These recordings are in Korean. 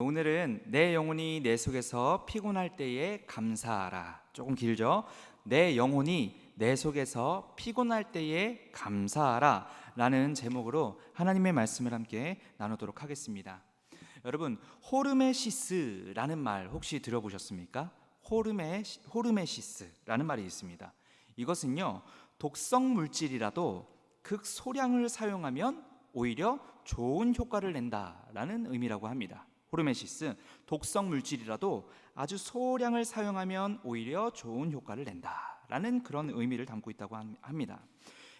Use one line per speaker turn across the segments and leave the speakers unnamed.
오늘은 내 영혼이 내 속에서 피곤할 때에 감사하라. 조금 길죠? 내 영혼이 내 속에서 피곤할 때에 감사하라 라는 제목으로 하나님의 말씀을 함께 나누도록 하겠습니다. 여러분, 호르메시스라는 말 혹시 들어보셨습니까? 호르메시스라는 말이 있습니다. 이것은요, 독성 물질이라도 극소량을 사용하면 오히려 좋은 효과를 낸다라는 의미라고 합니다. 호르메시스, 독성 물질이라도 아주 소량을 사용하면 오히려 좋은 효과를 낸다라는 그런 의미를 담고 있다고 합니다.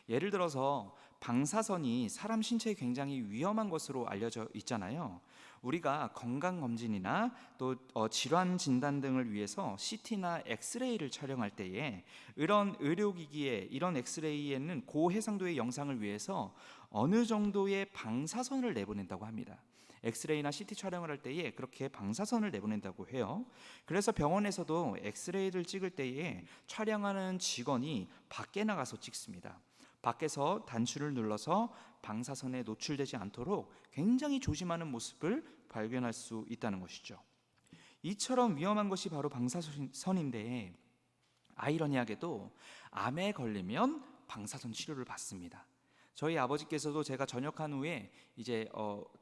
예를 들어서 방사선이 사람 신체에 굉장히 위험한 것으로 알려져 있잖아요. 우리가 건강검진이나 또 질환 진단 등을 위해서 CT나 엑스레이를 촬영할 때에 이런 의료기기에 이런 엑스레이에는 고해상도의 영상을 위해서 어느 정도의 방사선을 내보낸다고 합니다. 엑스레이나 CT 촬영을 할 때에 그렇게 방사선을 내보낸다고 해요. 그래서 병원에서도 엑스레이를 찍을 때에 촬영하는 직원이 밖에 나가서 찍습니다. 밖에서 단추를 눌러서 방사선에 노출되지 않도록 굉장히 조심하는 모습을 발견할 수 있다는 것이죠. 이처럼 위험한 것이 바로 방사선인데, 아이러니하게도 암에 걸리면 방사선 치료를 받습니다. 저희 아버지께서도 제가 전역한 후에 이제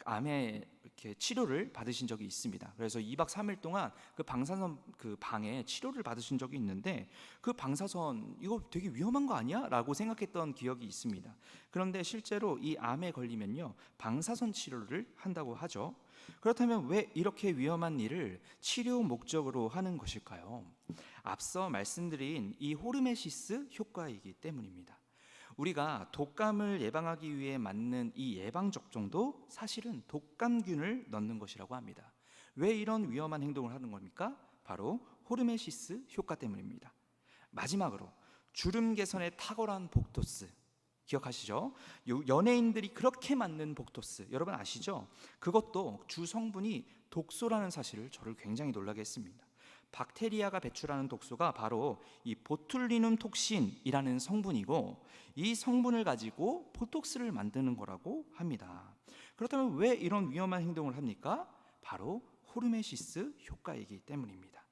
암에 이렇게 치료를 받으신 적이 있습니다. 그래서 2박 3일 동안 그 방사선 그 방에 치료를 받으신 적이 있는데, 그 방사선 이거 되게 위험한 거 아니야? 라고 생각했던 기억이 있습니다. 그런데 실제로 이 암에 걸리면요, 방사선 치료를 한다고 하죠. 그렇다면 왜 이렇게 위험한 일을 치료 목적으로 하는 것일까요? 앞서 말씀드린 이 호르메시스 효과이기 때문입니다. 우리가 독감을 예방하기 위해 맞는 이 예방접종도 사실은 독감균을 넣는 것이라고 합니다. 왜 이런 위험한 행동을 하는 겁니까? 바로 호르메시스 효과 때문입니다. 마지막으로 주름 개선에 탁월한 복토스, 기억하시죠? 연예인들이 그렇게 맞는 복토스, 여러분 아시죠? 그것도 주 성분이 독소라는 사실을 저를 굉장히 놀라게 했습니다. 박테리아가 배출하는 독소가 바로 이 보툴리눔 톡신이라는 성분이고, 이 성분을 가지고 보톡스를 만드는 거라고 합니다. 그렇다면 왜 이런 위험한 행동을 합니까? 바로 호르메시스 효과이기 때문입니다.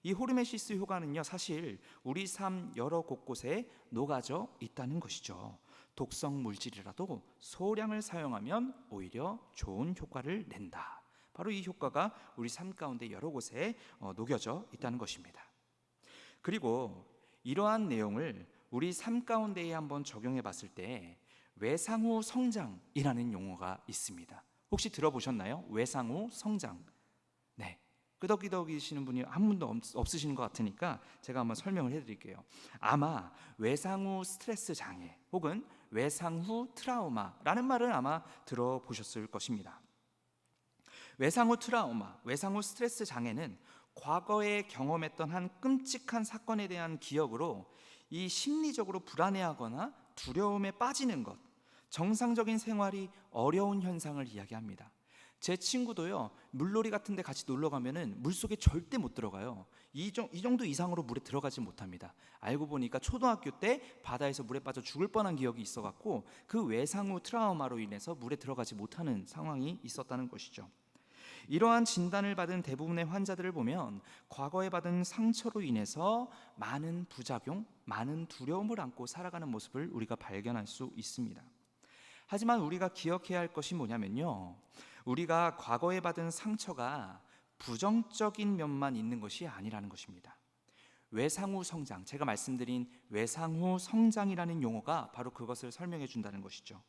이 호르메시스 효과는요, 사실 우리 삶 여러 곳곳에 녹아져 있다는 것이죠. 독성 물질이라도 소량을 사용하면 오히려 좋은 효과를 낸다. 바로 이 효과가 우리 삶 가운데 여러 곳에 녹여져 있다는 것입니다. 그리고 이러한 내용을 우리 삶 가운데에 한번 적용해 봤을 때 외상후 성장이라는 용어가 있습니다. 혹시 들어보셨나요? 외상후 성장. 네, 끄덕끄덕이시는 분이 한 분도 없으신 것 같으니까 제가 한번 설명을 해드릴게요. 아마 외상후 스트레스 장애 혹은 외상후 트라우마라는 말을 아마 들어보셨을 것입니다. 외상후 트라우마, 외상후 스트레스 장애는 과거에 경험했던 한 끔찍한 사건에 대한 기억으로 이 심리적으로 불안해하거나 두려움에 빠지는 것, 정상적인 생활이 어려운 현상을 이야기합니다. 제 친구도요, 물놀이 같은 데 같이 놀러 가면은 물속에 절대 못 들어가요. 이 정도 이상으로 물에 들어가지 못합니다. 알고 보니까 초등학교 때 바다에서 물에 빠져 죽을 뻔한 기억이 있어갖고 그 외상후 트라우마로 인해서 물에 들어가지 못하는 상황이 있었다는 것이죠. 이러한 진단을 받은 대부분의 환자들을 보면 과거에 받은 상처로 인해서 많은 부작용, 많은 두려움을 안고 살아가는 모습을 우리가 발견할 수 있습니다. 하지만 우리가 기억해야 할 것이 뭐냐면요, 우리가 과거에 받은 상처가 부정적인 면만 있는 것이 아니라는 것입니다. 외상후 성장, 제가 말씀드린 외상후 성장이라는 용어가 바로 그것을 설명해 준다는 것이죠.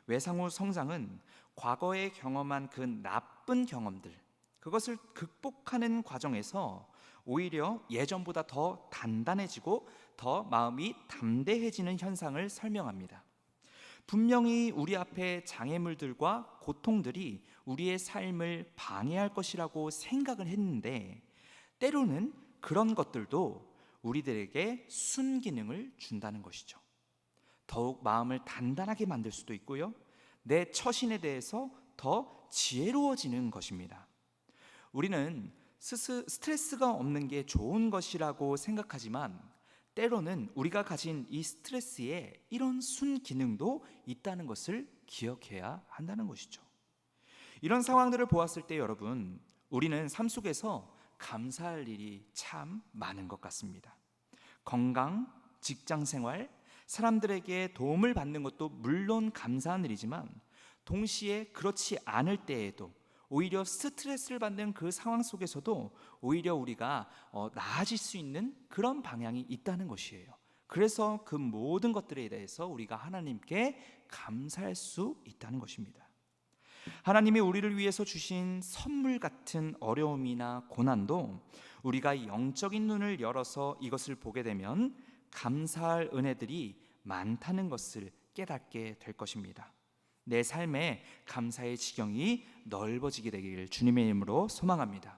외상후 성장은 과거에 경험한 그 나쁜 경험들, 그것을 극복하는 과정에서 오히려 예전보다 더 단단해지고 더 마음이 담대해지는 현상을 설명합니다. 분명히 우리 앞에 장애물들과 고통들이 우리의 삶을 방해할 것이라고 생각을 했는데, 때로는 그런 것들도 우리들에게 순기능을 준다는 것이죠. 더욱 마음을 단단하게 만들 수도 있고요, 내 처신에 대해서 더 지혜로워지는 것입니다. 우리는 스트레스가 없는 게 좋은 것이라고 생각하지만, 때로는 우리가 가진 이 스트레스에 이런 순기능도 있다는 것을 기억해야 한다는 것이죠. 이런 상황들을 보았을 때 여러분, 우리는 삶 속에서 감사할 일이 참 많은 것 같습니다. 건강, 직장 생활, 사람들에게 도움을 받는 것도 물론 감사한 일이지만 동시에 그렇지 않을 때에도 오히려 스트레스를 받는 그 상황 속에서도 오히려 우리가 나아질 수 있는 그런 방향이 있다는 것이에요. 그래서 그 모든 것들에 대해서 우리가 하나님께 감사할 수 있다는 것입니다. 하나님이 우리를 위해서 주신 선물 같은 어려움이나 고난도 우리가 영적인 눈을 열어서 이것을 보게 되면 감사할 은혜들이 많다는 것을 깨닫게 될 것입니다. 내 삶에 감사의 지경이 넓어지게 되기를 주님의 이름으로 소망합니다.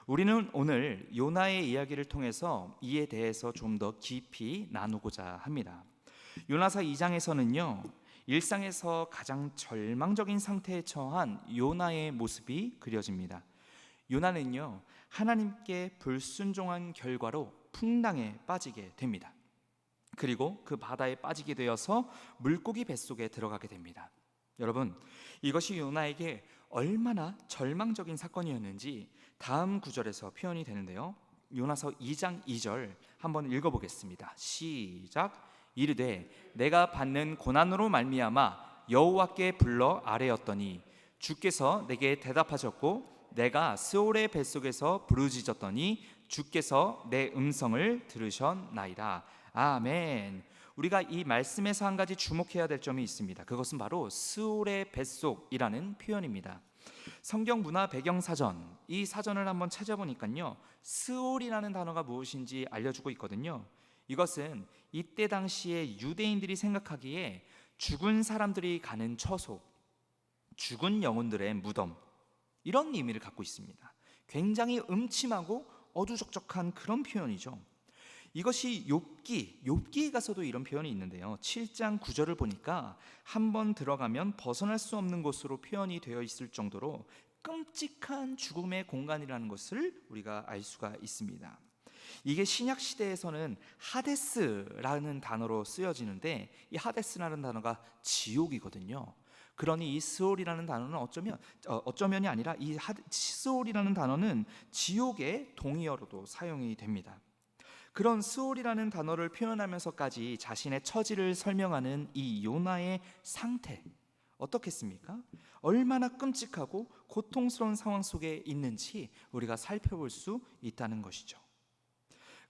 우리는 오늘 요나의 이야기를 통해서 이에 대해서 좀 더 깊이 나누고자 합니다. 요나서 2장에서는요, 일상에서 가장 절망적인 상태에 처한 요나의 모습이 그려집니다. 요나는요, 하나님께 불순종한 결과로 풍랑에 빠지게 됩니다. 그리고 그 바다에 빠지게 되어서 물고기 뱃속에 들어가게 됩니다. 여러분, 이것이 요나에게 얼마나 절망적인 사건이었는지 다음 구절에서 표현이 되는데요. 요나서 2장 2절 한번 읽어보겠습니다. 시작. 이르되 내가 받는 고난으로 말미암아 여호와께 불러 아뢰었더니 주께서 내게 대답하셨고 내가 스올의 뱃속에서 부르짖었더니 주께서 내 음성을 들으셨나이다. 아멘. 우리가 이 말씀에서 한 가지 주목해야 될 점이 있습니다. 그것은 바로 스올의 뱃속이라는 표현입니다. 성경 문화 배경 사전, 이 사전을 한번 찾아보니까요, 스올이라는 단어가 무엇인지 알려주고 있거든요. 이것은 이때 당시에 유대인들이 생각하기에 죽은 사람들이 가는 처소, 죽은 영혼들의 무덤, 이런 의미를 갖고 있습니다. 굉장히 음침하고 어두적적한 그런 표현이죠. 이것이 욥기에 가서도 이런 표현이 있는데요. 7장 9절을 보니까 한번 들어가면 벗어날 수 없는 곳으로 표현이 되어 있을 정도로 끔찍한 죽음의 공간이라는 것을 우리가 알 수가 있습니다. 이게 신약 시대에서는 하데스라는 단어로 쓰여지는데 이 하데스라는 단어가 지옥이거든요. 그러니 이 스올이라는 단어는 어쩌면이 아니라 이 스올이라는 단어는 지옥의 동의어로도 사용이 됩니다. 그런 스올이라는 단어를 표현하면서까지 자신의 처지를 설명하는 이 요나의 상태, 어떻겠습니까? 얼마나 끔찍하고 고통스러운 상황 속에 있는지 우리가 살펴볼 수 있다는 것이죠.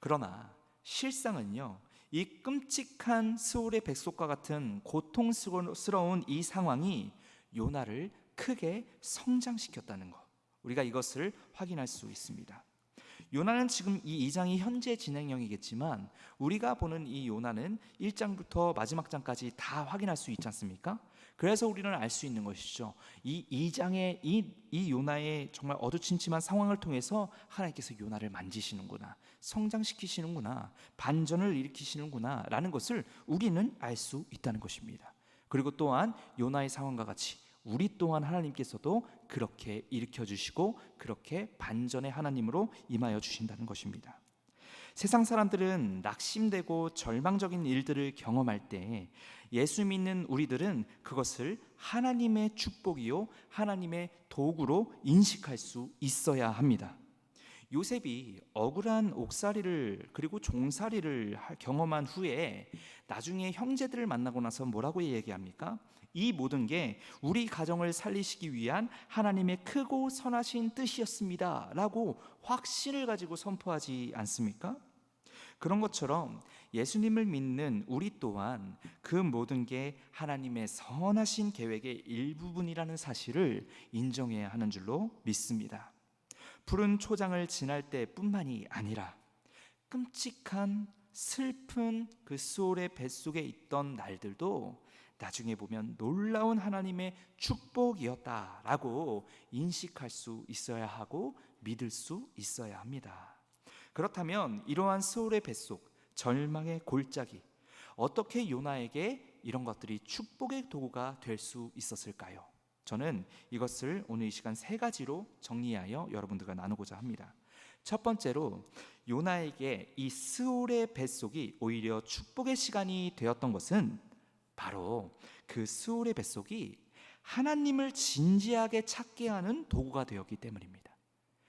그러나 실상은요, 이 끔찍한 스올의 뱃속과 같은 고통스러운 이 상황이 요나를 크게 성장시켰다는 것, 우리가 이것을 확인할 수 있습니다. 요나는 지금 이 2장이 현재 진행형이겠지만 우리가 보는 이 요나는 1장부터 마지막 장까지 다 확인할 수 있지 않습니까? 그래서 우리는 알 수 있는 것이죠. 이 2장의 이 요나의 정말 어두침침한 상황을 통해서 하나님께서 요나를 만지시는구나, 성장시키시는구나, 반전을 일으키시는구나 라는 것을 우리는 알 수 있다는 것입니다. 그리고 또한 요나의 상황과 같이 우리 또한 하나님께서도 그렇게 일으켜주시고 그렇게 반전의 하나님으로 임하여 주신다는 것입니다. 세상 사람들은 낙심되고 절망적인 일들을 경험할 때 예수 믿는 우리들은 그것을 하나님의 축복이요 하나님의 도구로 인식할 수 있어야 합니다. 요셉이 억울한 옥살이를 그리고 종살이를 경험한 후에 나중에 형제들을 만나고 나서 뭐라고 얘기합니까? 이 모든 게 우리 가정을 살리시기 위한 하나님의 크고 선하신 뜻이었습니다 라고 확신을 가지고 선포하지 않습니까? 그런 것처럼 예수님을 믿는 우리 또한 그 모든 게 하나님의 선하신 계획의 일부분이라는 사실을 인정해야 하는 줄로 믿습니다. 푸른 초장을 지날 때뿐만이 아니라 끔찍한 슬픈 그 스올의 뱃속에 있던 날들도 나중에 보면 놀라운 하나님의 축복이었다라고 인식할 수 있어야 하고 믿을 수 있어야 합니다. 그렇다면 이러한 스올의 뱃속, 절망의 골짜기, 어떻게 요나에게 이런 것들이 축복의 도구가 될 수 있었을까요? 저는 이것을 오늘 이 시간 3가지로 정리하여 여러분들과 나누고자 합니다. 첫 번째로 요나에게 이 스올의 뱃속이 오히려 축복의 시간이 되었던 것은 바로 그 스올의 뱃속이 하나님을 진지하게 찾게 하는 도구가 되었기 때문입니다.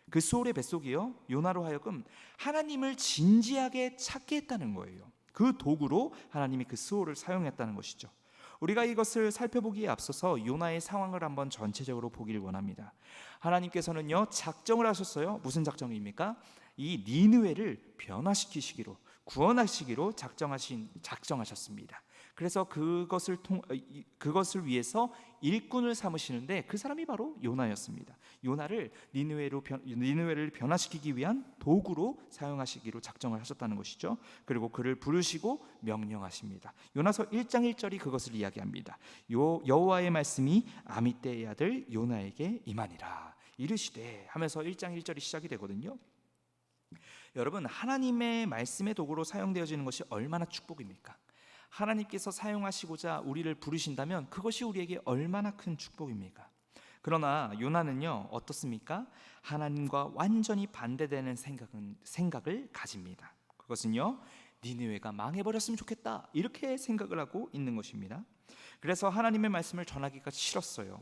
그 수월의 뱃속이요, 요나로 하여금 하나님을 진지하게 찾게 했다는 거예요. 그 도구로 하나님이 그 수월을 사용했다는 것이죠. 우리가 이것을 살펴보기에 앞서서 요나의 상황을 한번 전체적으로 보기를 원합니다. 하나님께서는요, 작정을 하셨어요. 무슨 작정입니까? 이 니느웨를 변화시키시기로, 구원하시기로 작정하셨습니다. 그래서 그것을 위해서 일꾼을 삼으시는데 그 사람이 바로 요나였습니다. 요나를 니느웨를 변화시키기 위한 도구로 사용하시기로 작정을 하셨다는 것이죠. 그리고 그를 부르시고 명령하십니다. 요나서 1장 1절이 그것을 이야기합니다. 여호와의 말씀이 아미떼의 아들 요나에게 임하니라 이르시되 하면서 1장 1절이 시작이 되거든요. 여러분, 하나님의 말씀의 도구로 사용되어지는 것이 얼마나 축복입니까? 하나님께서 사용하시고자 우리를 부르신다면 그것이 우리에게 얼마나 큰 축복입니까? 그러나 요나는요, 어떻습니까? 하나님과 완전히 반대되는 생각을 가집니다. 그것은요, 니느웨가 망해버렸으면 좋겠다 이렇게 생각을 하고 있는 것입니다. 그래서 하나님의 말씀을 전하기가 싫었어요.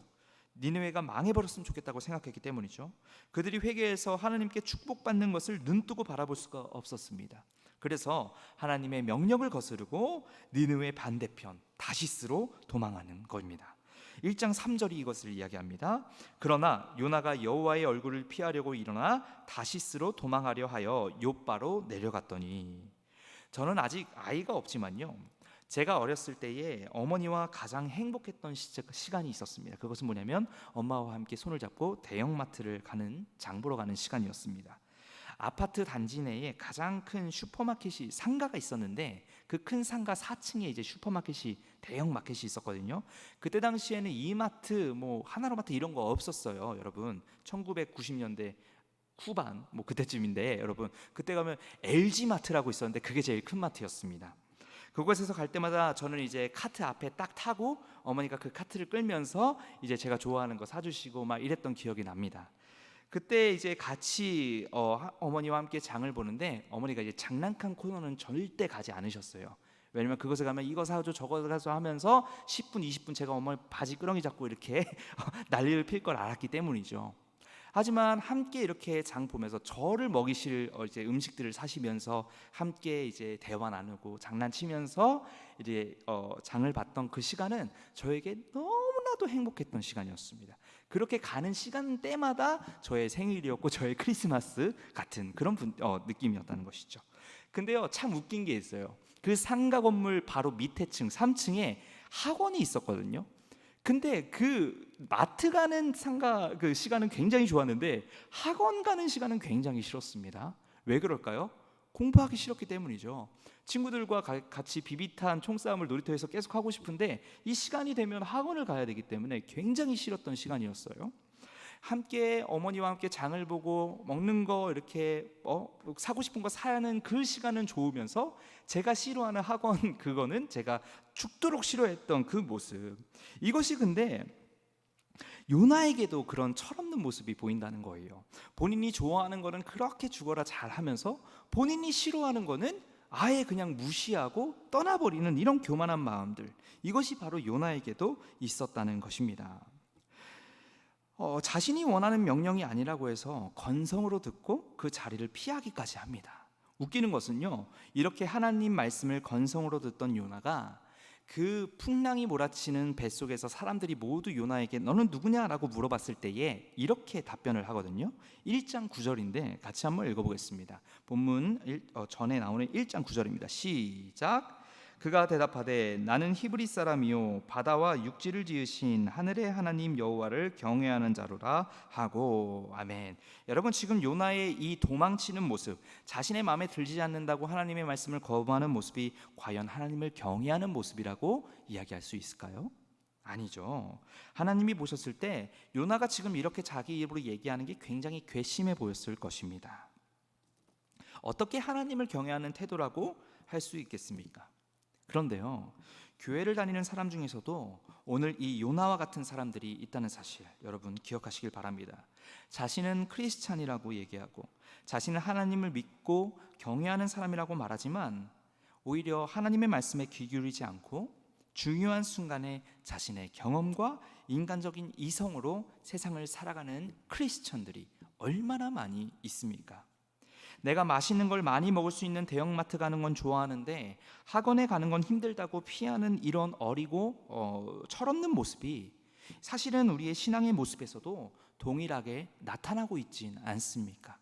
니느웨가 망해버렸으면 좋겠다고 생각했기 때문이죠. 그들이 회개해서 하나님께 축복받는 것을 눈뜨고 바라볼 수가 없었습니다. 그래서 하나님의 명령을 거스르고 니느웨 반대편 다시스로 도망하는 겁니다. 1장 3절이 이것을 이야기합니다. 그러나 요나가 여호와의 얼굴을 피하려고 일어나 다시스로 도망하려 하여 욥바로 내려갔더니, 저는 아직 아이가 없지만요, 제가 어렸을 때에 어머니와 가장 행복했던 시간이 있었습니다. 그것은 뭐냐면 엄마와 함께 손을 잡고 대형마트를 가는, 장 보러 가는 시간이었습니다. 아파트 단지 내에 가장 큰 슈퍼마켓이, 상가가 있었는데 그 큰 상가 4층에 이제 슈퍼마켓이, 대형마켓이 있었거든요. 그때 당시에는 이마트, 하나로마트 이런 거 없었어요. 여러분, 1990년대 후반 그때쯤인데, 여러분 그때 가면 LG마트라고 있었는데 그게 제일 큰 마트였습니다. 그곳에서 갈 때마다 저는 이제 카트 앞에 딱 타고 어머니가 그 카트를 끌면서 이제 제가 좋아하는 거 사주시고 막 이랬던 기억이 납니다. 그때 이제 같이 어머니와 함께 장을 보는데 어머니가 이제 장난감 코너는 절대 가지 않으셨어요. 왜냐면 그것에 가면 이거 사줘 저거 사줘 하면서 10분 20분 제가 어머니 바지 끄렁이 잡고 이렇게 난리를 필 걸 알았기 때문이죠. 하지만 함께 이렇게 장 보면서 저를 먹이실 이제 음식들을 사시면서 함께 이제 대화 나누고 장난치면서 이제 장을 봤던 그 시간은 저에게 너무나도 행복했던 시간이었습니다. 그렇게 가는 시간대마다 저의 생일이었고 저의 크리스마스 같은 그런 느낌이었다는 것이죠. 근데요, 참 웃긴 게 있어요. 그 상가 건물 바로 밑에 층 3층에 학원이 있었거든요. 근데 그 마트 가는 상가 그 시간은 굉장히 좋았는데 학원 가는 시간은 굉장히 싫었습니다. 왜 그럴까요? 공부하기 싫었기 때문이죠. 친구들과 같이 비비탄 총싸움을 놀이터에서 계속 하고 싶은데 이 시간이 되면 학원을 가야 되기 때문에 굉장히 싫었던 시간이었어요. 함께 어머니와 함께 장을 보고 먹는 거 이렇게 사고 싶은 거 사는 그 시간은 좋으면서 제가 싫어하는 학원 그거는 제가 죽도록 싫어했던 그 모습, 이것이 근데 요나에게도 그런 철없는 모습이 보인다는 거예요. 본인이 좋아하는 거는 그렇게 죽어라 잘하면서 본인이 싫어하는 거는 아예 그냥 무시하고 떠나버리는 이런 교만한 마음들, 이것이 바로 요나에게도 있었다는 것입니다. 자신이 원하는 명령이 아니라고 해서 건성으로 듣고 그 자리를 피하기까지 합니다. 웃기는 것은요, 이렇게 하나님 말씀을 건성으로 듣던 요나가 그 풍랑이 몰아치는 뱃속에서 사람들이 모두 요나에게 너는 누구냐라고 물어봤을 때에 이렇게 답변을 하거든요. 1장 9절인데 같이 한번 읽어보겠습니다. 본문 전에 나오는 1장 9절입니다. 시작. 그가 대답하되 나는 히브리 사람이요 바다와 육지를 지으신 하늘의 하나님 여호와를 경외하는 자로라 하고. 아멘. 여러분, 지금 요나의 이 도망치는 모습, 자신의 마음에 들지 않는다고 하나님의 말씀을 거부하는 모습이 과연 하나님을 경외하는 모습이라고 이야기할 수 있을까요? 아니죠. 하나님이 보셨을 때 요나가 지금 이렇게 자기 입으로 얘기하는 게 굉장히 괘씸해 보였을 것입니다. 어떻게 하나님을 경외하는 태도라고 할 수 있겠습니까? 그런데요, 교회를 다니는 사람 중에서도 오늘 이 요나와 같은 사람들이 있다는 사실 여러분 기억하시길 바랍니다. 자신은 크리스찬이라고 얘기하고 자신은 하나님을 믿고 경외하는 사람이라고 말하지만 오히려 하나님의 말씀에 귀 기울이지 않고 중요한 순간에 자신의 경험과 인간적인 이성으로 세상을 살아가는 크리스천들이 얼마나 많이 있습니까? 내가 맛있는 걸 많이 먹을 수 있는 대형마트 가는 건 좋아하는데 학원에 가는 건 힘들다고 피하는 이런 어리고 철없는 모습이 사실은 우리의 신앙의 모습에서도 동일하게 나타나고 있진 않습니까?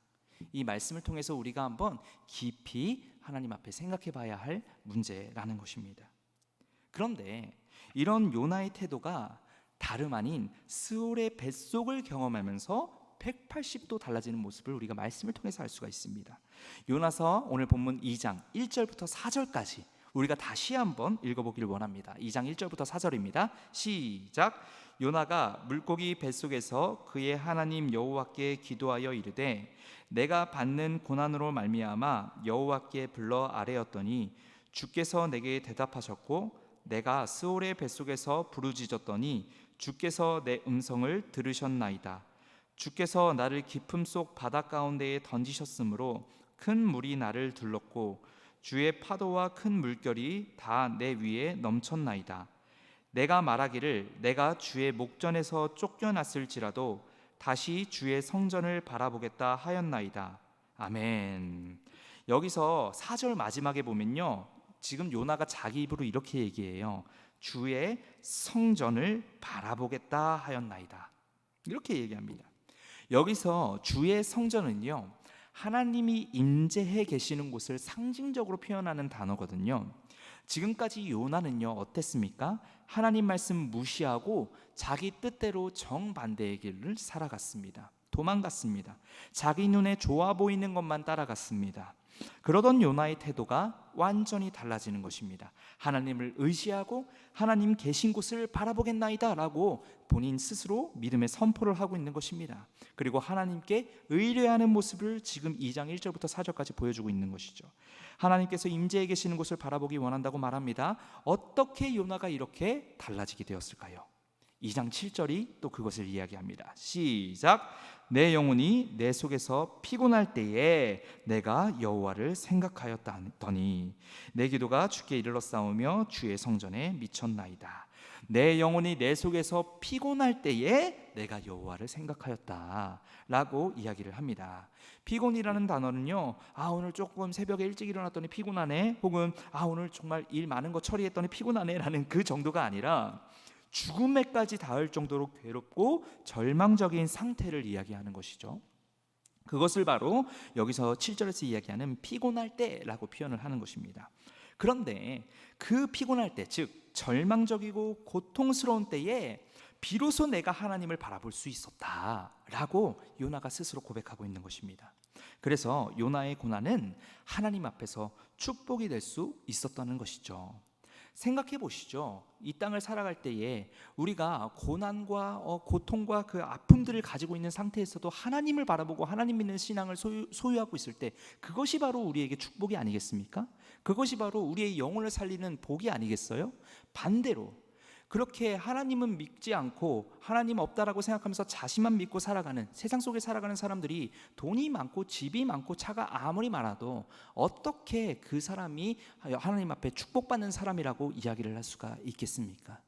이 말씀을 통해서 우리가 한번 깊이 하나님 앞에 생각해 봐야 할 문제라는 것입니다. 그런데 이런 요나의 태도가 다름 아닌 스올의 뱃속을 경험하면서 180도 달라지는 모습을 우리가 말씀을 통해서 알 수가 있습니다. 요나서 오늘 본문 2장 1절부터 4절까지 우리가 다시 한번 읽어보기를 원합니다. 2장 1절부터 4절입니다. 시작. 요나가 물고기 뱃속에서 그의 하나님 여호와께 기도하여 이르되 내가 받는 고난으로 말미암아 여호와께 불러 아뢰었더니 주께서 내게 대답하셨고 내가 스올의 뱃속에서 부르짖었더니 주께서 내 음성을 들으셨나이다. 주께서 나를 깊음 속 바다 가운데에 던지셨으므로 큰 물이 나를 둘렀고 주의 파도와 큰 물결이 다 내 위에 넘쳤나이다. 내가 말하기를 내가 주의 목전에서 쫓겨났을지라도 다시 주의 성전을 바라보겠다 하였나이다. 아멘. 여기서 4절 마지막에 보면요, 지금 요나가 자기 입으로 이렇게 얘기해요. 주의 성전을 바라보겠다 하였나이다. 이렇게 얘기합니다. 여기서 주의 성전은요, 하나님이 임재해 계시는 곳을 상징적으로 표현하는 단어거든요. 지금까지 요나는요 어땠습니까? 하나님 말씀 무시하고 자기 뜻대로 정반대의 길을 살아갔습니다. 도망갔습니다. 자기 눈에 좋아 보이는 것만 따라갔습니다. 그러던 요나의 태도가 완전히 달라지는 것입니다. 하나님을 의지하고 하나님 계신 곳을 바라보겠나이다 라고 본인 스스로 믿음의 선포를 하고 있는 것입니다. 그리고 하나님께 의뢰하는 모습을 지금 2장 1절부터 4절까지 보여주고 있는 것이죠. 하나님께서 임재해 계시는 곳을 바라보기 원한다고 말합니다. 어떻게 요나가 이렇게 달라지게 되었을까요? 2장 7절이 또 그것을 이야기합니다. 시작. 내 영혼이 내 속에서 피곤할 때에 내가 여호와를 생각하였더니 내 기도가 주께 이르렀사오며 주의 성전에 미쳤나이다. 내 영혼이 내 속에서 피곤할 때에 내가 여호와를 생각하였다 라고 이야기를 합니다. 피곤이라는 단어는요, 오늘 조금 새벽에 일찍 일어났더니 피곤하네, 혹은 오늘 정말 일 많은 거 처리했더니 피곤하네 라는 그 정도가 아니라 죽음에까지 닿을 정도로 괴롭고 절망적인 상태를 이야기하는 것이죠. 그것을 바로 여기서 7절에서 이야기하는 피곤할 때라고 표현을 하는 것입니다. 그런데 그 피곤할 때, 즉 절망적이고 고통스러운 때에 비로소 내가 하나님을 바라볼 수 있었다라고 요나가 스스로 고백하고 있는 것입니다. 그래서 요나의 고난은 하나님 앞에서 축복이 될 수 있었다는 것이죠. 생각해 보시죠. 이 땅을 살아갈 때에 우리가 고난과 고통과 그 아픔들을 가지고 있는 상태에서도 하나님을 바라보고 하나님 믿는 신앙을 소유하고 있을 때 그것이 바로 우리에게 축복이 아니겠습니까? 그것이 바로 우리의 영혼을 살리는 복이 아니겠어요? 반대로 그렇게 하나님은 믿지 않고 하나님 없다라고 생각하면서 자신만 믿고 살아가는, 세상 속에 살아가는 사람들이 돈이 많고 집이 많고 차가 아무리 많아도 어떻게 그 사람이 하나님 앞에 축복받는 사람이라고 이야기를 할 수가 있겠습니까?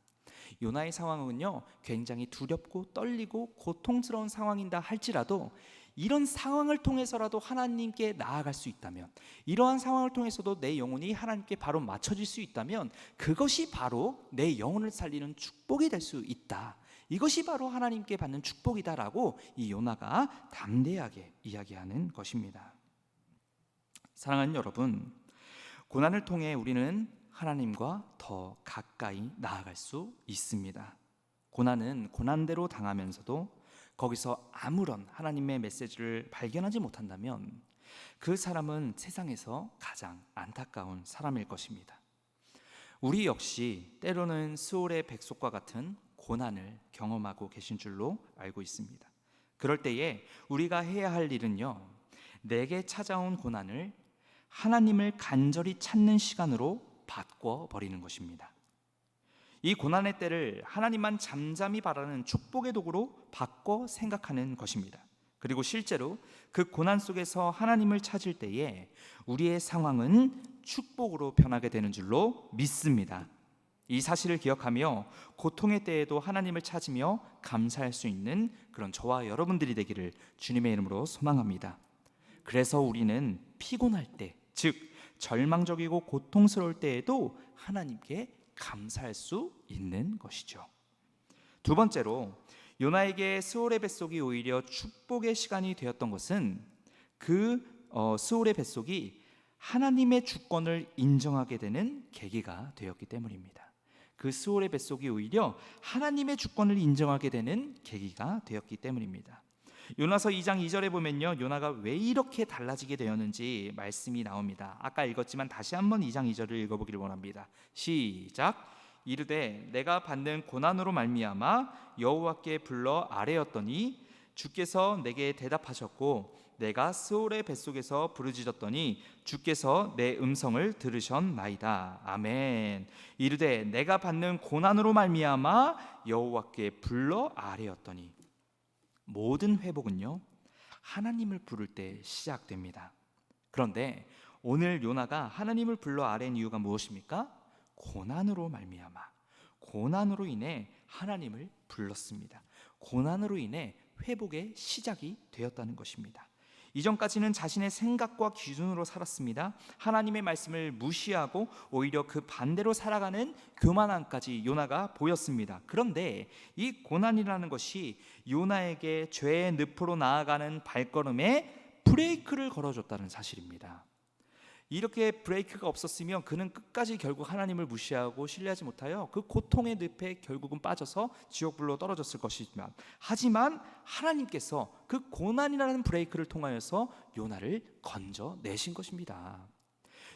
요나의 상황은요 굉장히 두렵고 떨리고 고통스러운 상황이다 할지라도 이런 상황을 통해서라도 하나님께 나아갈 수 있다면, 이러한 상황을 통해서도 내 영혼이 하나님께 바로 맞춰질 수 있다면 그것이 바로 내 영혼을 살리는 축복이 될 수 있다. 이것이 바로 하나님께 받는 축복이다라고 이 요나가 담대하게 이야기하는 것입니다. 사랑하는 여러분, 고난을 통해 우리는 하나님과 더 가까이 나아갈 수 있습니다. 고난은 고난대로 당하면서도 거기서 아무런 하나님의 메시지를 발견하지 못한다면 그 사람은 세상에서 가장 안타까운 사람일 것입니다. 우리 역시 때로는 스올의 백석과 같은 고난을 경험하고 계신 줄로 알고 있습니다. 그럴 때에 우리가 해야 할 일은요, 내게 찾아온 고난을 하나님을 간절히 찾는 시간으로 바꿔버리는 것입니다. 이 고난의 때를 하나님만 잠잠히 바라는 축복의 도구로 바꿔 생각하는 것입니다. 그리고 실제로 그 고난 속에서 하나님을 찾을 때에 우리의 상황은 축복으로 변하게 되는 줄로 믿습니다. 이 사실을 기억하며 고통의 때에도 하나님을 찾으며 감사할 수 있는 그런 저와 여러분들이 되기를 주님의 이름으로 소망합니다. 그래서 우리는 피곤할 때, 즉 절망적이고 고통스러울 때에도 하나님께 감사할 수 있는 것이죠. 두 번째로, 요나에게 스올의 뱃속이 오히려 축복의 시간이 되었던 것은 스올의 뱃속이 하나님의 주권을 인정하게 되는 계기가 되었기 때문입니다. 그 스올의 뱃속이 오히려 하나님의 주권을 인정하게 되는 계기가 되었기 때문입니다. 요나서 2장 2절에 보면요, 요나가 왜 이렇게 달라지게 되었는지 말씀이 나옵니다. 아까 읽었지만 다시 한번 2장 2절을 읽어보기를 원합니다. 시작. 이르되 내가 받는 고난으로 말미암아 여호와께 불러 아뢰었더니 주께서 내게 대답하셨고 내가 스올의 뱃속에서 부르짖었더니 주께서 내 음성을 들으셨나이다. 아멘. 이르되 내가 받는 고난으로 말미암아 여호와께 불러 아뢰었더니, 모든 회복은요 하나님을 부를 때 시작됩니다. 그런데 오늘 요나가 하나님을 불러 아뢰는 이유가 무엇입니까? 고난으로 말미암아, 고난으로 인해 하나님을 불렀습니다. 고난으로 인해 회복의 시작이 되었다는 것입니다. 이전까지는 자신의 생각과 기준으로 살았습니다. 하나님의 말씀을 무시하고 오히려 그 반대로 살아가는 교만함까지 요나가 보였습니다. 그런데 이 고난이라는 것이 요나에게 죄의 늪으로 나아가는 발걸음에 브레이크를 걸어줬다는 사실입니다. 이렇게 브레이크가 없었으면 그는 끝까지 결국 하나님을 무시하고 신뢰하지 못하여 그 고통의 늪에 결국은 빠져서 지옥불로 떨어졌을 것이지만, 하지만 하나님께서 그 고난이라는 브레이크를 통하여서 요나를 건져내신 것입니다.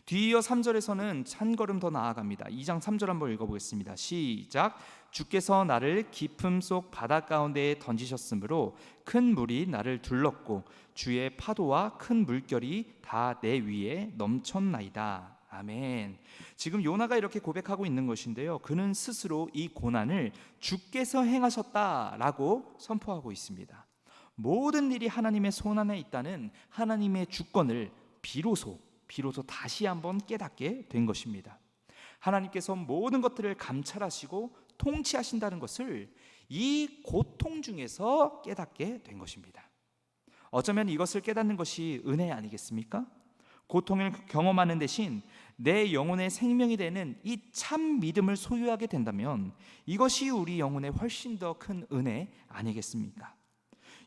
뒤이어 3절에서는 한 걸음 더 나아갑니다. 2장 3절 한번 읽어보겠습니다. 시작. 주께서 나를 깊음 속 바다 가운데에 던지셨으므로 큰 물이 나를 둘렀고 주의 파도와 큰 물결이 다 내 위에 넘쳤나이다. 아멘. 지금 요나가 이렇게 고백하고 있는 것인데요, 그는 스스로 이 고난을 주께서 행하셨다라고 선포하고 있습니다. 모든 일이 하나님의 손 안에 있다는 하나님의 주권을 비로소 다시 한번 깨닫게 된 것입니다. 하나님께서 모든 것들을 감찰하시고 통치하신다는 것을 이 고통 중에서 깨닫게 된 것입니다. 어쩌면 이것을 깨닫는 것이 은혜 아니겠습니까? 고통을 경험하는 대신 내 영혼의 생명이 되는 이 참 믿음을 소유하게 된다면 이것이 우리 영혼에 훨씬 더 큰 은혜 아니겠습니까?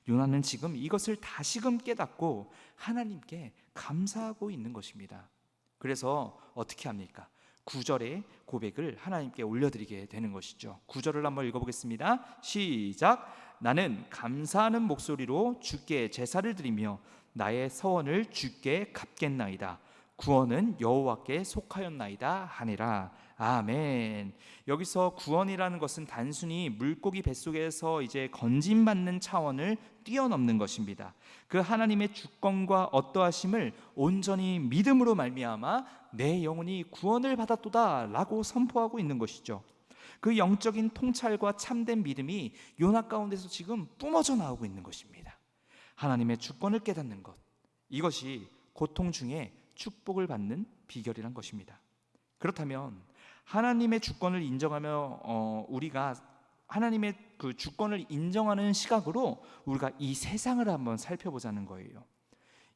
요나는 지금 이것을 다시금 깨닫고 하나님께 감사하고 있는 것입니다. 그래서 어떻게 합니까? 9절의 고백을 하나님께 올려드리게 되는 것이죠. 9절을 한번 읽어보겠습니다. 시작. 나는 감사하는 목소리로 주께 제사를 드리며 나의 서원을 주께 갚겠나이다. 구원은 여호와께 속하였나이다 하니라. 아멘. 여기서 구원이라는 것은 단순히 물고기 뱃속에서 이제 건진받는 차원을 뛰어넘는 것입니다. 그 하나님의 주권과 어떠하심을 온전히 믿음으로 말미암아 내 영혼이 구원을 받았도다 라고 선포하고 있는 것이죠. 그 영적인 통찰과 참된 믿음이 요나 가운데서 지금 뿜어져 나오고 있는 것입니다. 하나님의 주권을 깨닫는 것, 이것이 고통 중에 축복을 받는 비결이란 것입니다. 그렇다면 하나님의 주권을 인정하며 우리가 하나님의 그 주권을 인정하는 시각으로 우리가 이 세상을 한번 살펴보자는 거예요.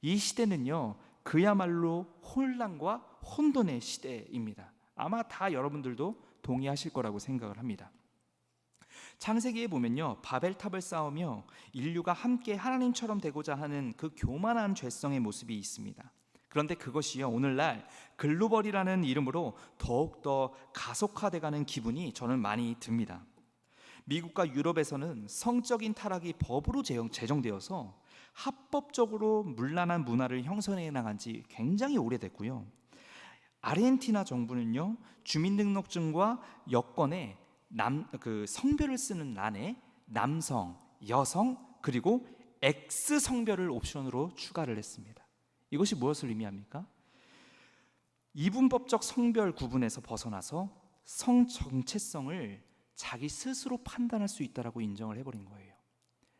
이 시대는요, 그야말로 혼란과 혼돈의 시대입니다. 아마 다 여러분들도 동의하실 거라고 생각을 합니다. 창세기에 보면요, 바벨탑을 쌓으며 인류가 함께 하나님처럼 되고자 하는 그 교만한 죄성의 모습이 있습니다. 그런데 그것이요, 오늘날 글로벌이라는 이름으로 더욱더 가속화돼가는 기분이 저는 많이 듭니다. 미국과 유럽에서는 성적인 타락이 법으로 제정되어서 합법적으로 문란한 문화를 형성해 나간 지 굉장히 오래됐고요. 아르헨티나 정부는요, 주민등록증과 여권에 성별을 쓰는 란에 남성, 여성, 그리고 X 성별을 옵션으로 추가를 했습니다. 이것이 무엇을 의미합니까? 이분법적 성별 구분에서 벗어나서 성 정체성을 자기 스스로 판단할 수 있다라고 인정을 해버린 거예요.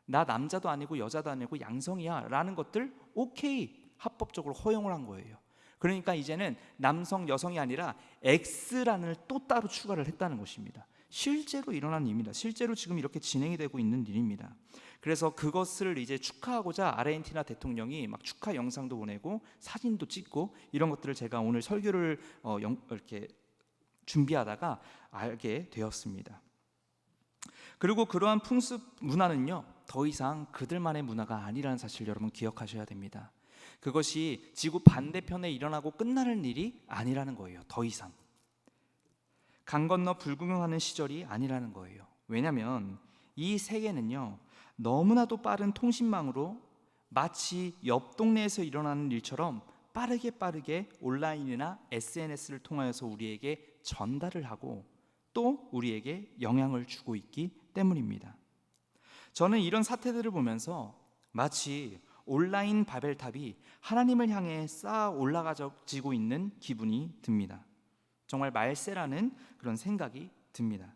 나 남자도 아니고 여자도 아니고 양성이야 라는 것들 오케이, 합법적으로 허용을 한 거예요. 그러니까 이제는 남성, 여성이 아니라 X란을 또 따로 추가를 했다는 것입니다. 실제로 일어난 일입니다. 실제로 지금 이렇게 진행이 되고 있는 일입니다. 그래서 그것을 이제 축하하고자 아르헨티나 대통령이 막 축하 영상도 보내고 사진도 찍고 이런 것들을 제가 오늘 설교를 이렇게 준비하다가 알게 되었습니다. 그리고 그러한 풍습 문화는요, 더 이상 그들만의 문화가 아니라는 사실 여러분 기억하셔야 됩니다. 그것이 지구 반대편에 일어나고 끝나는 일이 아니라는 거예요. 더 이상 강 건너 불구경하는 시절이 아니라는 거예요. 왜냐하면 이 세계는요, 너무나도 빠른 통신망으로 마치 옆 동네에서 일어나는 일처럼 빠르게 온라인이나 SNS를 통하여서 우리에게 전달을 하고 또 우리에게 영향을 주고 있기 때문입니다. 저는 이런 사태들을 보면서 마치 온라인 바벨탑이 하나님을 향해 쌓아 올라가지고 있는 기분이 듭니다. 정말 말세라는 그런 생각이 듭니다.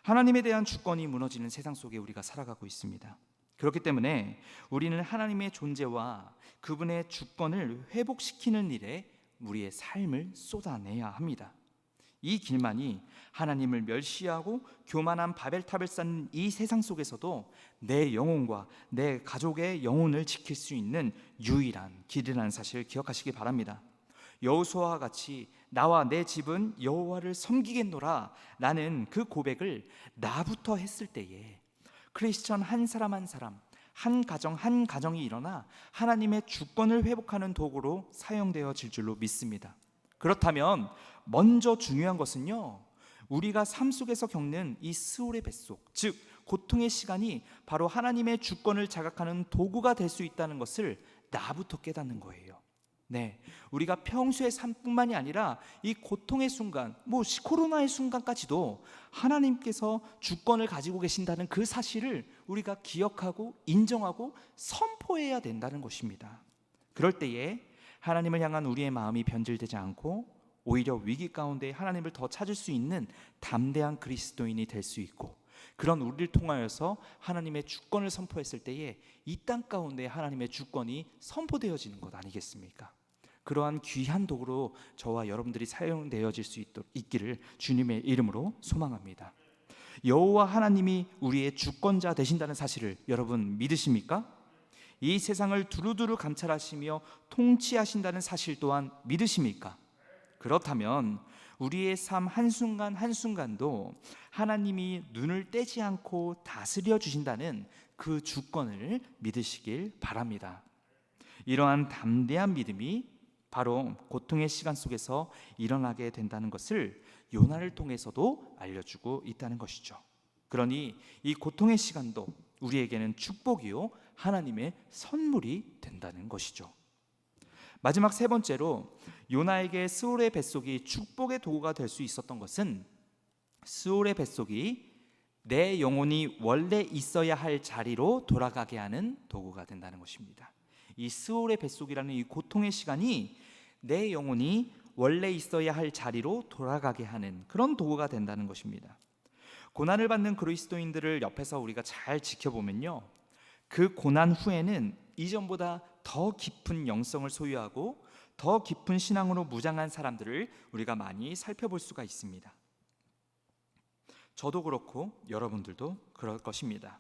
하나님에 대한 주권이 무너지는 세상 속에 우리가 살아가고 있습니다. 그렇기 때문에 우리는 하나님의 존재와 그분의 주권을 회복시키는 일에 우리의 삶을 쏟아내야 합니다. 이 길만이 하나님을 멸시하고 교만한 바벨탑을 쌓는 이 세상 속에서도 내 영혼과 내 가족의 영혼을 지킬 수 있는 유일한 길이라는 사실을 기억하시기 바랍니다. 여호수아와 같이 나와 내 집은 여호와를 섬기겠노라 라는 그 고백을 나부터 했을 때에 크리스천 한 사람 한 사람, 한 가정이 일어나 하나님의 주권을 회복하는 도구로 사용되어질 줄로 믿습니다. 그렇다면 먼저 중요한 것은요, 우리가 삶 속에서 겪는 이 스올의 뱃속, 즉 고통의 시간이 바로 하나님의 주권을 자각하는 도구가 될 수 있다는 것을 나부터 깨닫는 거예요. 네, 우리가 평소의 삶뿐만이 아니라 이 고통의 순간, 코로나의 순간까지도 하나님께서 주권을 가지고 계신다는 그 사실을 우리가 기억하고 인정하고 선포해야 된다는 것입니다. 그럴 때에 하나님을 향한 우리의 마음이 변질되지 않고 오히려 위기 가운데 하나님을 더 찾을 수 있는 담대한 그리스도인이 될 수 있고, 그런 우리를 통하여서 하나님의 주권을 선포했을 때에 이 땅 가운데 하나님의 주권이 선포되어지는 것 아니겠습니까? 그러한 귀한 도구로 저와 여러분들이 사용되어질 수 있기를 주님의 이름으로 소망합니다. 여호와 하나님이 우리의 주권자 되신다는 사실을 여러분 믿으십니까? 이 세상을 두루두루 감찰하시며 통치하신다는 사실 또한 믿으십니까? 그렇다면 우리의 삶 한순간 한순간도 하나님이 눈을 떼지 않고 다스려 주신다는 그 주권을 믿으시길 바랍니다. 이러한 담대한 믿음이 바로 고통의 시간 속에서 일어나게 된다는 것을 요나를 통해서도 알려주고 있다는 것이죠. 그러니 이 고통의 시간도 우리에게는 축복이요 하나님의 선물이 된다는 것이죠. 마지막 세 번째로 요나에게 스올의 뱃속이 축복의 도구가 될 수 있었던 것은 스올의 뱃속이 내 영혼이 원래 있어야 할 자리로 돌아가게 하는 도구가 된다는 것입니다. 이 스올의 뱃속이라는 이 고통의 시간이 내 영혼이 원래 있어야 할 자리로 돌아가게 하는 그런 도구가 된다는 것입니다. 고난을 받는 그리스도인들을 옆에서 우리가 잘 지켜보면요, 그 고난 후에는 이전보다 더 깊은 영성을 소유하고 더 깊은 신앙으로 무장한 사람들을 우리가 많이 살펴볼 수가 있습니다. 저도 그렇고 여러분들도 그럴 것입니다.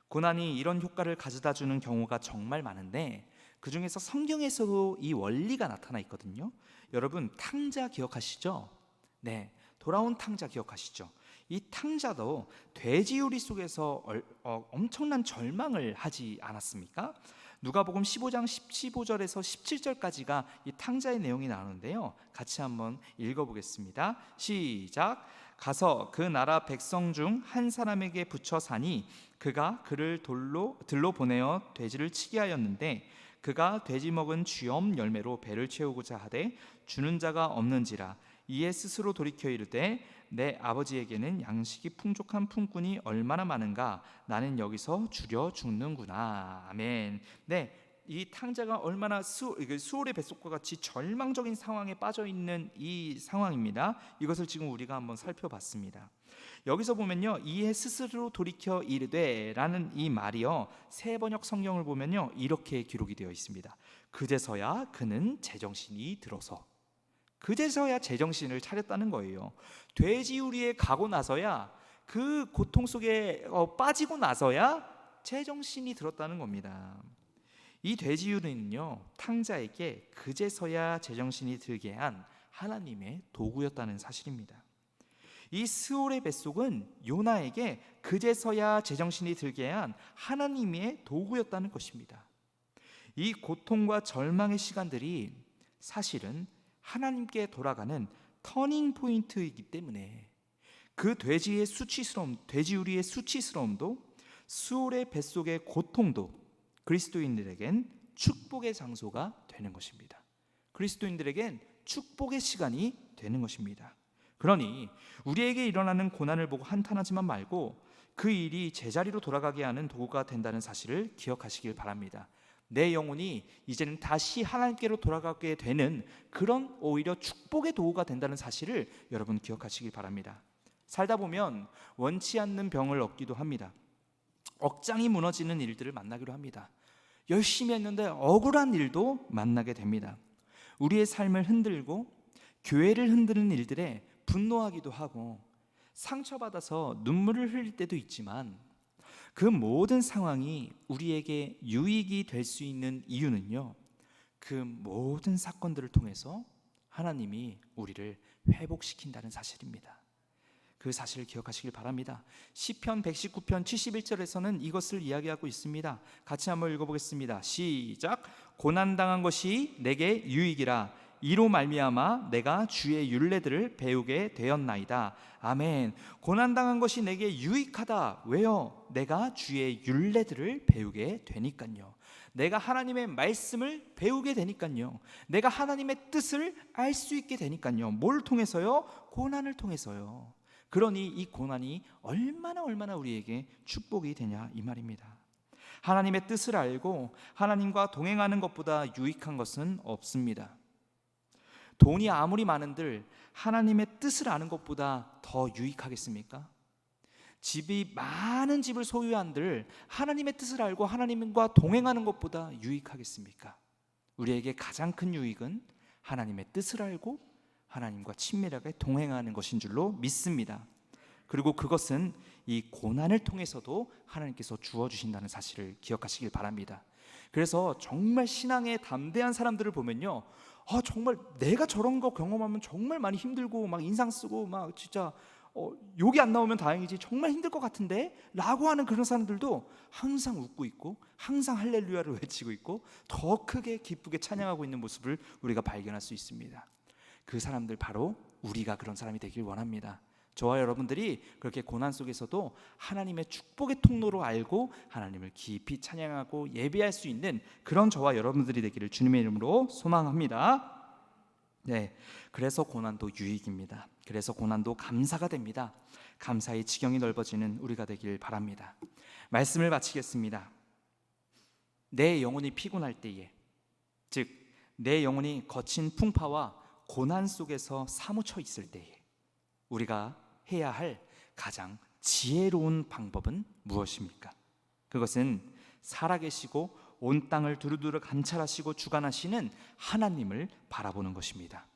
고난이 이런 효과를 가져다 주는 경우가 정말 많은데 그 중에서 성경에서도 이 원리가 나타나 있거든요. 여러분 탕자 기억하시죠? 네, 돌아온 탕자 기억하시죠? 이 탕자도 돼지우리 속에서 엄청난 절망을 하지 않았습니까? 누가복음 15장 15절에서 17절까지가 이 탕자의 내용이 나오는데요, 같이 한번 읽어보겠습니다. 시작. 가서 그 나라 백성 중 한 사람에게 붙여 사니 그가 그를 들로 보내어 돼지를 치게 하였는데 그가 돼지 먹은 쥐엄 열매로 배를 채우고자 하되 주는 자가 없는지라. 이에 스스로 돌이켜 이르되 내 아버지에게는 양식이 풍족한 품꾼이 얼마나 많은가. 나는 여기서 줄여 죽는구나. 아멘. 네, 이 탕자가 얼마나 수올의 뱃속과 같이 절망적인 상황에 빠져 있는 이 상황입니다. 이것을 지금 우리가 한번 살펴봤습니다. 여기서 보면요, 이에 스스로 돌이켜 이르되 라는 이 말이요, 새 번역 성경을 보면요 이렇게 기록이 되어 있습니다. 그제서야 그는 제정신이 들어서, 그제서야 제정신을 차렸다는 거예요. 돼지우리에 가고 나서야, 그 고통 속에 빠지고 나서야 제정신이 들었다는 겁니다. 이 돼지우리는요, 탕자에게 그제서야 제정신이 들게 한 하나님의 도구였다는 사실입니다. 이 스올의 뱃속은 요나에게 그제서야 제정신이 들게 한 하나님의 도구였다는 것입니다. 이 고통과 절망의 시간들이 사실은 하나님께 돌아가는 터닝 포인트이기 때문에 그 돼지우리의 수치스러움도, 스올의 뱃속의 고통도 그리스도인들에겐 축복의 장소가 되는 것입니다. 그리스도인들에겐 축복의 시간이 되는 것입니다. 그러니 우리에게 일어나는 고난을 보고 한탄하지만 말고 그 일이 제자리로 돌아가게 하는 도구가 된다는 사실을 기억하시길 바랍니다. 내 영혼이 이제는 다시 하나님께로 돌아가게 되는 그런 오히려 축복의 도구가 된다는 사실을 여러분 기억하시길 바랍니다. 살다 보면 원치 않는 병을 얻기도 합니다. 억장이 무너지는 일들을 만나기도 합니다. 열심히 했는데 억울한 일도 만나게 됩니다. 우리의 삶을 흔들고 교회를 흔드는 일들에 분노하기도 하고 상처받아서 눈물을 흘릴 때도 있지만, 그 모든 상황이 우리에게 유익이 될 수 있는 이유는요, 그 모든 사건들을 통해서 하나님이 우리를 회복시킨다는 사실입니다. 그 사실을 기억하시길 바랍니다. 시편 119편 71절에서는 이것을 이야기하고 있습니다. 같이 한번 읽어보겠습니다. 시작. 고난당한 것이 내게 유익이라, 이로 말미암아 내가 주의 율례들을 배우게 되었나이다. 아멘. 고난당한 것이 내게 유익하다. 왜요? 내가 주의 율례들을 배우게 되니까요. 내가 하나님의 말씀을 배우게 되니까요. 내가 하나님의 뜻을 알 수 있게 되니까요. 뭘 통해서요? 고난을 통해서요. 그러니 이 고난이 얼마나 우리에게 축복이 되냐 이 말입니다. 하나님의 뜻을 알고 하나님과 동행하는 것보다 유익한 것은 없습니다. 돈이 아무리 많은들 하나님의 뜻을 아는 것보다 더 유익하겠습니까? 집이 많은 집을 소유한들 하나님의 뜻을 알고 하나님과 동행하는 것보다 유익하겠습니까? 우리에게 가장 큰 유익은 하나님의 뜻을 알고 하나님과 친밀하게 동행하는 것인 줄로 믿습니다. 그리고 그것은 이 고난을 통해서도 하나님께서 주어주신다는 사실을 기억하시길 바랍니다. 그래서 정말 신앙에 담대한 사람들을 보면요, 정말 내가 저런 거 경험하면 정말 많이 힘들고 막 인상 쓰고 막 진짜 욕이 안 나오면 다행이지 정말 힘들 것 같은데 라고 하는 그런 사람들도 항상 웃고 있고 항상 할렐루야를 외치고 있고 더 크게 기쁘게 찬양하고 있는 모습을 우리가 발견할 수 있습니다. 그 사람들 바로 우리가 그런 사람이 되길 원합니다. 저와 여러분들이 그렇게 고난 속에서도 하나님의 축복의 통로로 알고 하나님을 깊이 찬양하고 예배할 수 있는 그런 저와 여러분들이 되기를 주님의 이름으로 소망합니다. 네, 그래서 고난도 유익입니다. 그래서 고난도 감사가 됩니다. 감사의 지경이 넓어지는 우리가 되길 바랍니다. 말씀을 마치겠습니다. 내 영혼이 피곤할 때에, 즉 내 영혼이 거친 풍파와 고난 속에서 사무쳐 있을 때에 우리가 해야 할 가장 지혜로운 방법은 무엇입니까? 그것은 살아계시고 온 땅을 두루두루 감찰하시고 주관하시는 하나님을 바라보는 것입니다.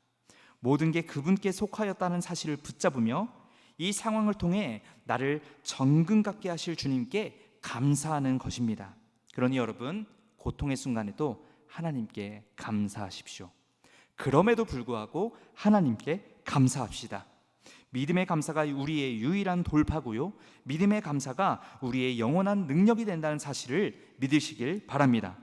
모든 게 그분께 속하였다는 사실을 붙잡으며 이 상황을 통해 나를 정금 갖게 하실 주님께 감사하는 것입니다. 그러니 여러분, 고통의 순간에도 하나님께 감사하십시오. 그럼에도 불구하고 하나님께 감사합시다. 믿음의 감사가 우리의 유일한 돌파고요, 믿음의 감사가 우리의 영원한 능력이 된다는 사실을 믿으시길 바랍니다.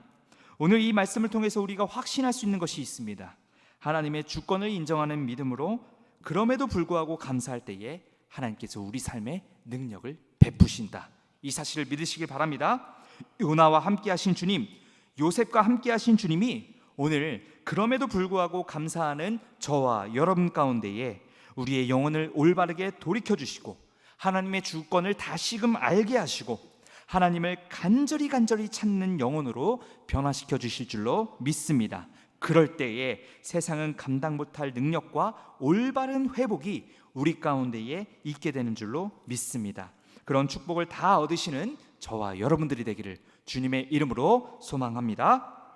오늘 이 말씀을 통해서 우리가 확신할 수 있는 것이 있습니다. 하나님의 주권을 인정하는 믿음으로 그럼에도 불구하고 감사할 때에 하나님께서 우리 삶에 능력을 베푸신다. 이 사실을 믿으시길 바랍니다. 요나와 함께 하신 주님, 요셉과 함께 하신 주님이 오늘 그럼에도 불구하고 감사하는 저와 여러분 가운데에 우리의 영혼을 올바르게 돌이켜주시고 하나님의 주권을 다시금 알게 하시고 하나님을 간절히 찾는 영혼으로 변화시켜 주실 줄로 믿습니다. 그럴 때에 세상은 감당 못할 능력과 올바른 회복이 우리 가운데에 있게 되는 줄로 믿습니다. 그런 축복을 다 얻으시는 저와 여러분들이 되기를 주님의 이름으로 소망합니다.